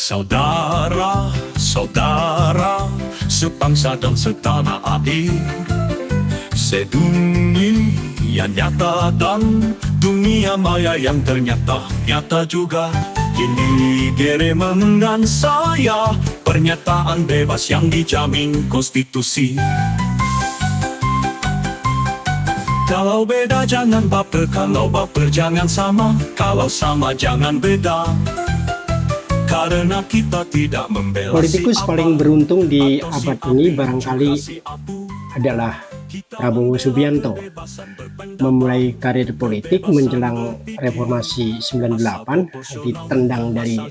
Saudara-saudara, sebangsa dan setanah air, sedunia nyata dan dunia maya yang ternyata nyata juga. Kini diri mengenang saya, pernyataan bebas yang dijamin konstitusi. Kalau beda jangan baper, kalau baper jangan sama, kalau sama jangan beda. Karena kita tidak membela. Politikus paling beruntung di abad ini barangkali adalah Prabowo Subianto. Memulai karir politik menjelang reformasi 98, ditendang dari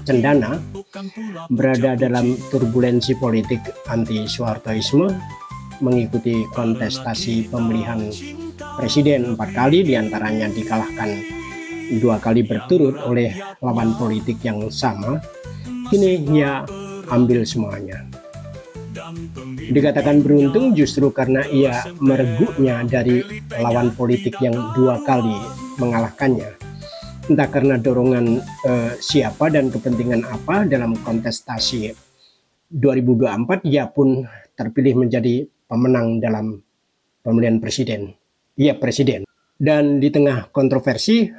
cendana, berada dalam turbulensi politik anti Soehartoisme, mengikuti kontestasi pemilihan presiden 4 kali, diantaranya dikalahkan 2 kali berturut oleh lawan politik yang sama. Kini ia ambil semuanya. Dikatakan beruntung justru karena ia mereguknya dari lawan politik yang 2 kali mengalahkannya. Entah karena dorongan siapa dan kepentingan apa, dalam kontestasi 2024 ia pun terpilih menjadi pemenang dalam pemilihan presiden. Ia presiden. Dan di tengah kontroversi,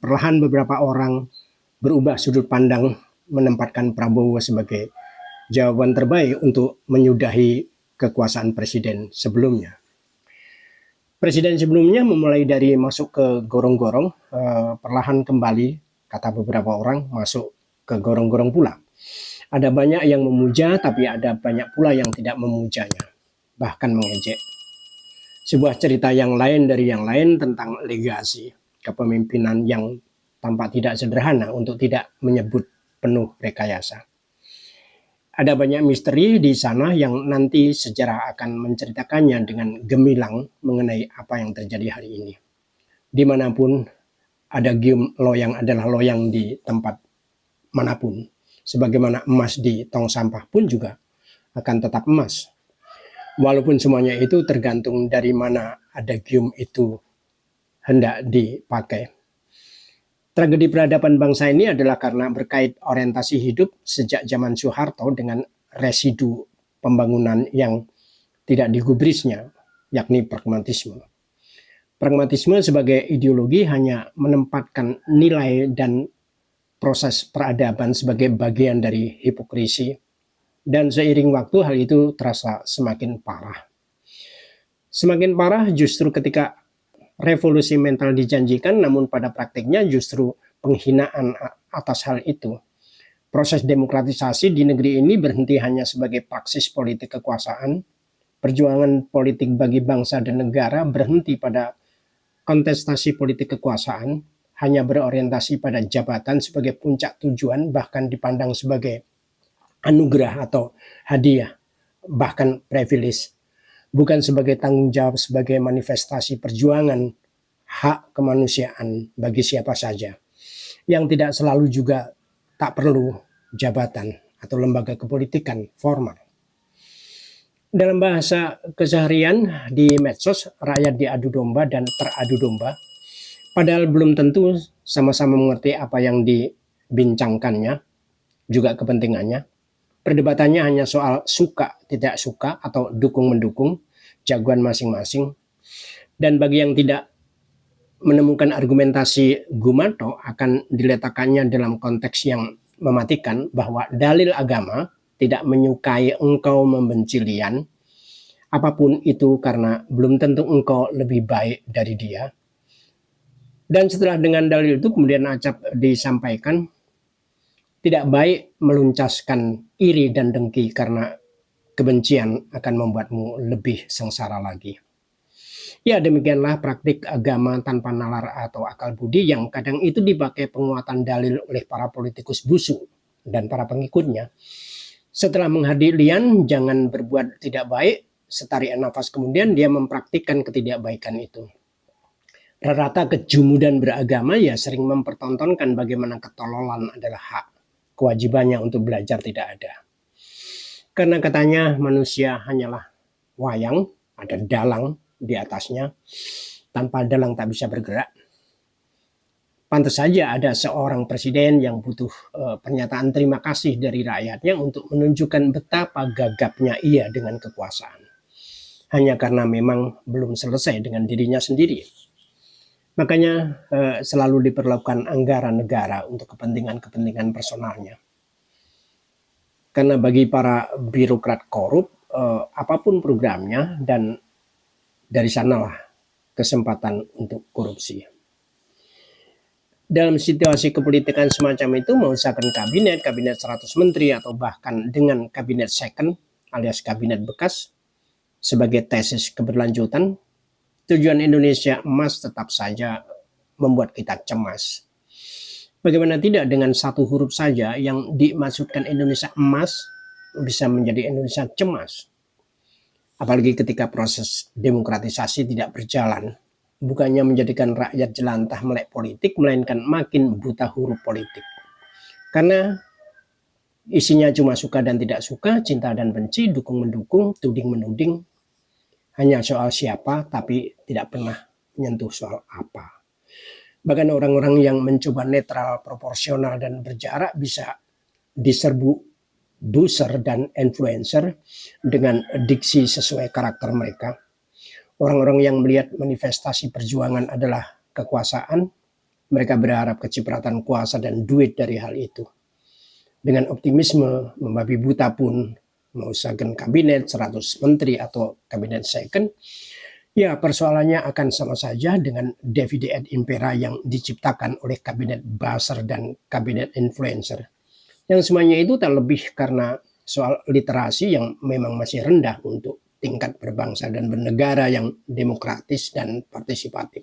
perlahan beberapa orang berubah sudut pandang, menempatkan Prabowo sebagai jawaban terbaik untuk menyudahi kekuasaan presiden sebelumnya. Presiden sebelumnya memulai dari masuk ke gorong-gorong, perlahan kembali, kata beberapa orang, masuk ke gorong-gorong pula. Ada banyak yang memuja, tapi ada banyak pula yang tidak memujanya, bahkan mengejek. Sebuah cerita yang lain dari yang lain tentang legasi kepemimpinan yang tampak tidak sederhana, untuk tidak menyebut penuh rekayasa. Ada banyak misteri di sana yang nanti sejarah akan menceritakannya dengan gemilang mengenai apa yang terjadi hari ini. Dimanapun ada gium loyang adalah loyang di tempat manapun. Sebagaimana emas di tong sampah pun juga akan tetap emas. Walaupun semuanya itu tergantung dari mana ada gium itu hendak dipakai. Tragedi peradaban bangsa ini adalah karena berkait orientasi hidup sejak zaman Soeharto dengan residu pembangunan yang tidak digubrisnya, yakni pragmatisme. Pragmatisme sebagai ideologi hanya menempatkan nilai dan proses peradaban sebagai bagian dari hipokrisi. Dan seiring waktu hal itu terasa semakin parah. Semakin parah justru ketika revolusi mental dijanjikan, namun pada praktiknya justru penghinaan atas hal itu. Proses demokratisasi di negeri ini berhenti hanya sebagai praksis politik kekuasaan. Perjuangan politik bagi bangsa dan negara berhenti pada kontestasi politik kekuasaan, hanya berorientasi pada jabatan sebagai puncak tujuan, bahkan dipandang sebagai anugerah atau hadiah, bahkan privilege, bukan sebagai tanggung jawab, sebagai manifestasi perjuangan hak kemanusiaan bagi siapa saja, yang tidak selalu juga tak perlu jabatan atau lembaga kepolitikan formal. Dalam bahasa keseharian di medsos, rakyat diadu domba dan teradu domba, padahal belum tentu sama-sama mengerti apa yang dibincangkannya, juga kepentingannya. Perdebatannya hanya soal suka, tidak suka, atau dukung-mendukung, jagoan masing-masing. Dan bagi yang tidak menemukan argumentasi Gumato, akan diletakkannya dalam konteks yang mematikan, bahwa dalil agama tidak menyukai engkau membenci lian, apapun itu, karena belum tentu engkau lebih baik dari dia. Dan setelah dengan dalil itu kemudian acap disampaikan, tidak baik meluncaskan iri dan dengki karena kebencian akan membuatmu lebih sengsara lagi. Ya, demikianlah praktik agama tanpa nalar atau akal budi yang kadang itu dipakai penguatan dalil oleh para politikus busuk dan para pengikutnya. Setelah menghadirian jangan berbuat tidak baik, setarian nafas kemudian dia mempraktikkan ketidakbaikan itu. Rata-rata kejumudan beragama ya sering mempertontonkan bagaimana ketololan adalah hak. Kewajibannya untuk belajar tidak ada. Karena katanya manusia hanyalah wayang, ada dalang di atasnya. Tanpa dalang tak bisa bergerak. Pantas saja ada seorang presiden yang butuh pernyataan terima kasih dari rakyatnya untuk menunjukkan betapa gagapnya ia dengan kekuasaan. Hanya karena memang belum selesai dengan dirinya sendiri. Makanya selalu diperlukan anggaran negara untuk kepentingan-kepentingan personalnya. Karena bagi para birokrat korup, apapun programnya dan dari sanalah kesempatan untuk korupsi. Dalam situasi kepolitikan semacam itu, mengusahakan kabinet 100 menteri atau bahkan dengan kabinet second alias kabinet bekas sebagai tesis keberlanjutan, tujuan Indonesia emas tetap saja membuat kita cemas. Bagaimana tidak dengan satu huruf saja yang dimaksudkan Indonesia emas bisa menjadi Indonesia cemas. Apalagi ketika proses demokratisasi tidak berjalan. Bukannya menjadikan rakyat jelantah melek politik, melainkan makin buta huruf politik. Karena isinya cuma suka dan tidak suka, cinta dan benci, dukung-mendukung, tuding-menuding. Hanya soal siapa, tapi tidak pernah menyentuh soal apa. Bahkan orang-orang yang mencoba netral, proporsional, dan berjarak bisa diserbu buzzer dan influencer dengan diksi sesuai karakter mereka. Orang-orang yang melihat manifestasi perjuangan adalah kekuasaan, mereka berharap kecipratan kuasa dan duit dari hal itu. Dengan optimisme, membabi buta pun mengusahakan kabinet 100 menteri atau kabinet second, ya persoalannya akan sama saja dengan divide et impera yang diciptakan oleh kabinet buzzer dan kabinet influencer. Yang semuanya itu tak lebih karena soal literasi yang memang masih rendah untuk tingkat berbangsa dan bernegara yang demokratis dan partisipatif.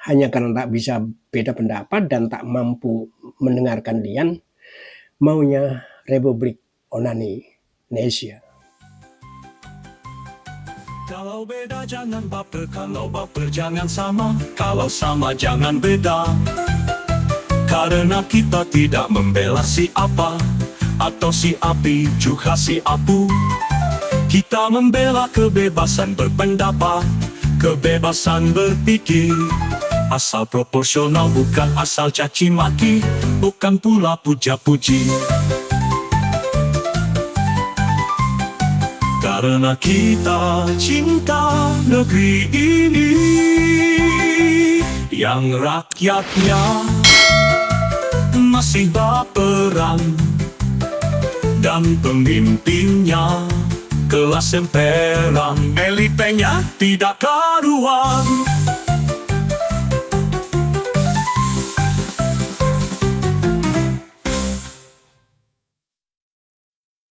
Hanya karena tak bisa beda pendapat dan tak mampu mendengarkan lian, maunya Republik Onani Indonesia. Kalau beda jangan baper, kalau baper jangan sama, kalau sama jangan beda. Karena kita tidak membela si apa, atau si api juga si apu. Kita membela kebebasan berpendapat, kebebasan berpikir. Asal proporsional, bukan asal caci maki, bukan pula puja-puji. Karena kita cinta negeri ini, yang rakyatnya masih baperan, dan pemimpinnya kelas emperan, elitenya tidak karuan.